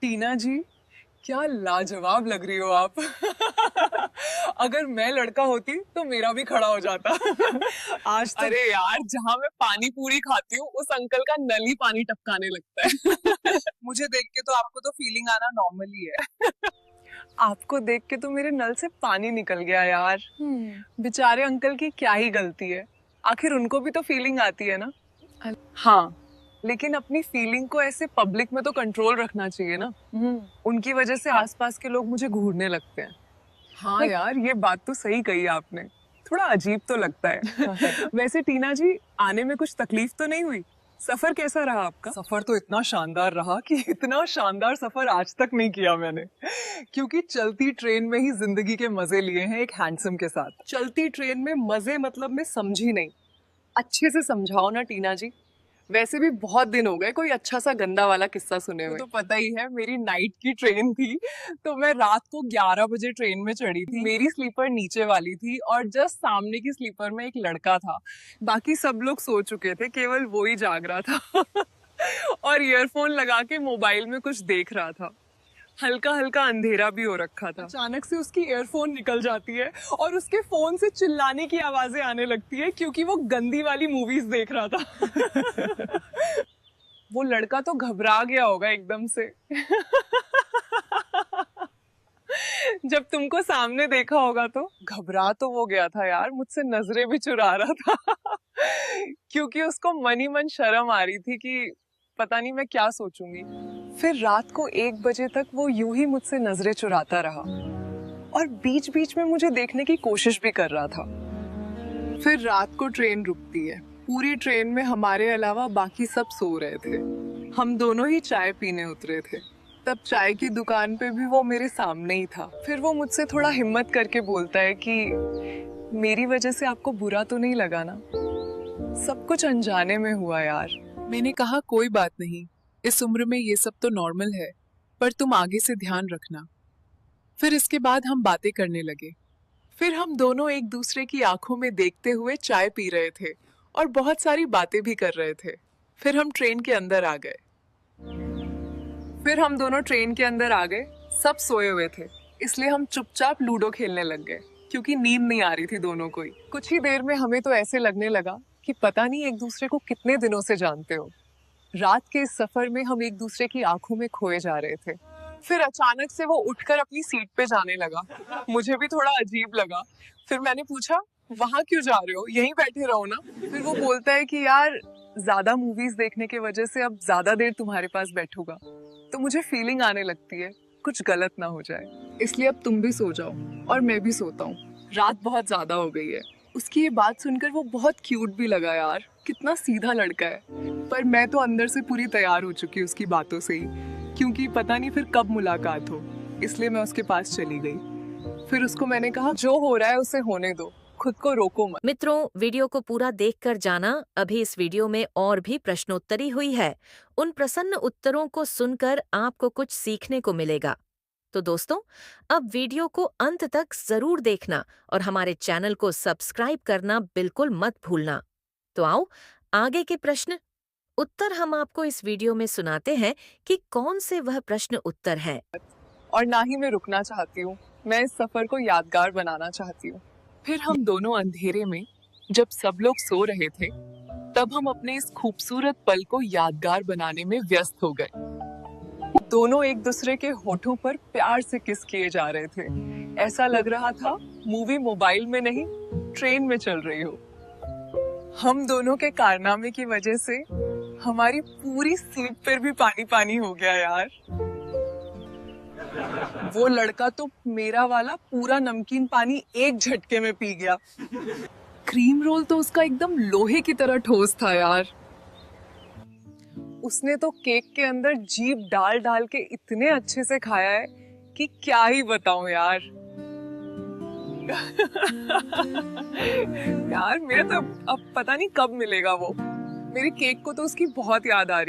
टीना जी, क्या लाजवाब लग रही हो आप। अगर मैं लड़का होती तो मेरा भी खड़ा हो जाता। आज तो अरे यार, जहाँ मैं पानी पूरी खाती हूँ उस अंकल का नल ही पानी टपकाने लगता है। मुझे देख के तो आपको तो फीलिंग आना नॉर्मल ही है। आपको देख के तो मेरे नल से पानी निकल गया यार। बेचारे अंकल की क्या ही गलती है, आखिर उनको भी तो फीलिंग आती है ना। हाँ, लेकिन अपनी फीलिंग को ऐसे पब्लिक में तो कंट्रोल रखना चाहिए ना। उनकी वजह से आसपास के लोग मुझे घूरने लगते हैं। हाँ यार, ये बात तो सही कही आपने। थोड़ा अजीब तो लगता है। वैसे टीना जी, आने में कुछ तकलीफ तो नहीं हुई? सफर कैसा रहा आपका? सफर तो इतना शानदार रहा कि इतना शानदार सफर आज तक नहीं किया मैंने। क्योंकि चलती ट्रेन में ही जिंदगी के मजे लिए हैं एक हैंडसम के साथ। चलती ट्रेन में मजे मतलब मैं समझी नहीं। अच्छे से समझाओ ना टीना जी। वैसे भी बहुत दिन हो गए कोई अच्छा सा गंदा वाला किस्सा सुने हुए। तो पता ही है, मेरी नाइट की ट्रेन थी, तो मैं रात को 11 बजे ट्रेन में चढ़ी थी। मेरी स्लीपर नीचे वाली थी और जस्ट सामने की स्लीपर में एक लड़का था। बाकी सब लोग सो चुके थे, केवल वो ही जाग रहा था। और ईयरफोन लगा के मोबाइल में कुछ देख रहा था। हल्का हल्का अंधेरा भी हो रखा था। अचानक से उसकी ईयरफोन निकल जाती है और उसके फोन से चिल्लाने की आवाजें आने लगती है, क्योंकि वो गंदी वाली मूवीज देख रहा था। वो लड़का तो घबरा गया होगा एकदम से। जब तुमको सामने देखा होगा तो घबरा तो वो गया था यार, मुझसे नजरें भी चुरा रहा था। क्योंकि उसको मन ही मन शर्म आ रही थी कि पता नहीं मैं क्या सोचूंगी। फिर रात को 1 बजे तक वो यूं ही मुझसे नजरें चुराता रहा और बीच बीच में मुझे देखने की कोशिश भी कर रहा था। फिर रात को ट्रेन रुकती है। पूरी ट्रेन में हमारे अलावा बाकी सब सो रहे थे। हम दोनों ही चाय पीने उतरे थे। तब चाय की दुकान पे भी वो मेरे सामने ही था। फिर वो मुझसे थोड़ा हिम्मत करके बोलता है कि मेरी वजह से आपको बुरा तो नहीं लगा ना? सब कुछ अनजाने में हुआ यार। मैंने कहा कोई बात नहीं, इस उम्र में ये सब तो नॉर्मल है, पर तुम आगे से ध्यान रखना। फिर इसके बाद हम बातें करने लगे। फिर हम दोनों एक दूसरे की आंखों में देखते हुए चाय पी रहे थे और बहुत सारी बातें भी कर रहे थे। फिर हम ट्रेन के अंदर आ गए। सब सोए हुए थे, इसलिए हम चुपचाप लूडो खेलने लग गए, क्योंकि नींद नहीं आ रही थी दोनों को ही। कुछ ही देर में हमें तो ऐसे लगने लगा कि पता नहीं एक दूसरे को कितने दिनों से जानते हो। रात के इस सफर में हम एक दूसरे की आंखों में खोए जा रहे थे। फिर अचानक से वो उठकर अपनी सीट पे जाने लगा। मुझे भी थोड़ा अजीब लगा। फिर मैंने पूछा, वहां क्यों जा रहे हो, यहीं बैठे रहो ना। फिर वो बोलता है कि यार, ज्यादा मूवीज देखने की वजह से अब ज्यादा देर तुम्हारे पास बैठूंगा तो मुझे फीलिंग आने लगती है कुछ गलत ना हो जाए, इसलिए अब तुम भी सो जाओ और मैं भी सोता हूँ। रात बहुत ज्यादा हो गई है। उसकी ये बात सुनकर वो बहुत क्यूट भी लगा यार, कितना सीधा लड़का है। पर मैं तो अंदर से पूरी तैयार हो चुकी उसकी बातों से ही, क्योंकि पता नहीं फिर कब मुलाकात हो, इसलिए मैं उसके पास चली गई। फिर उसको मैंने कहा, जो हो रहा है उसे होने दो, खुद को रोको मत। मित्रों, वीडियो को पूरा देखकर जाना। अभी इस वीडियो में और भी प्रश्नोत्तरी हुई है। उन प्रसन्न उत्तरों को सुनकर आपको कुछ सीखने को मिलेगा। तो दोस्तों, अब वीडियो को अंत तक जरूर देखना और हमारे चैनल को सब्सक्राइब करना बिल्कुल मत भूलना। तो आओ, आगे के प्रश्न उत्तर हम आपको इस वीडियो में सुनाते हैं कि कौन से वह प्रश्न उत्तर हैं। और ना ही मैं रुकना चाहती हूँ, मैं इस सफर को यादगार बनाना चाहती हूँ। फिर हम दोनों अंधेरे में, जब सब लोग सो रहे थे, तब हम अपने इस खूबसूरत पल को यादगार बनाने में व्यस्त हो गए। दोनों एक दूसरे के होठों पर प्यार से किस किए जा रहे थे। ऐसा लग रहा था मूवी मोबाइल में नहीं, ट्रेन में चल रही हो। हम दोनों के कारनामे की वजह से हमारी पूरी सीट पर भी पानी पानी हो गया यार। वो लड़का तो मेरा वाला पूरा नमकीन पानी एक झटके में पी गया। क्रीम रोल तो उसका एकदम लोहे की तरह ठोस था यार। उसने तो केक के अंदर जीभ डाल डाल के इतने अच्छे से खाया है कि क्या ही बताऊं यार। यार, मेरा तो अब पता नहीं कब मिलेगा वो। मेरे केक को तो उसकी बहुत याद आ रही।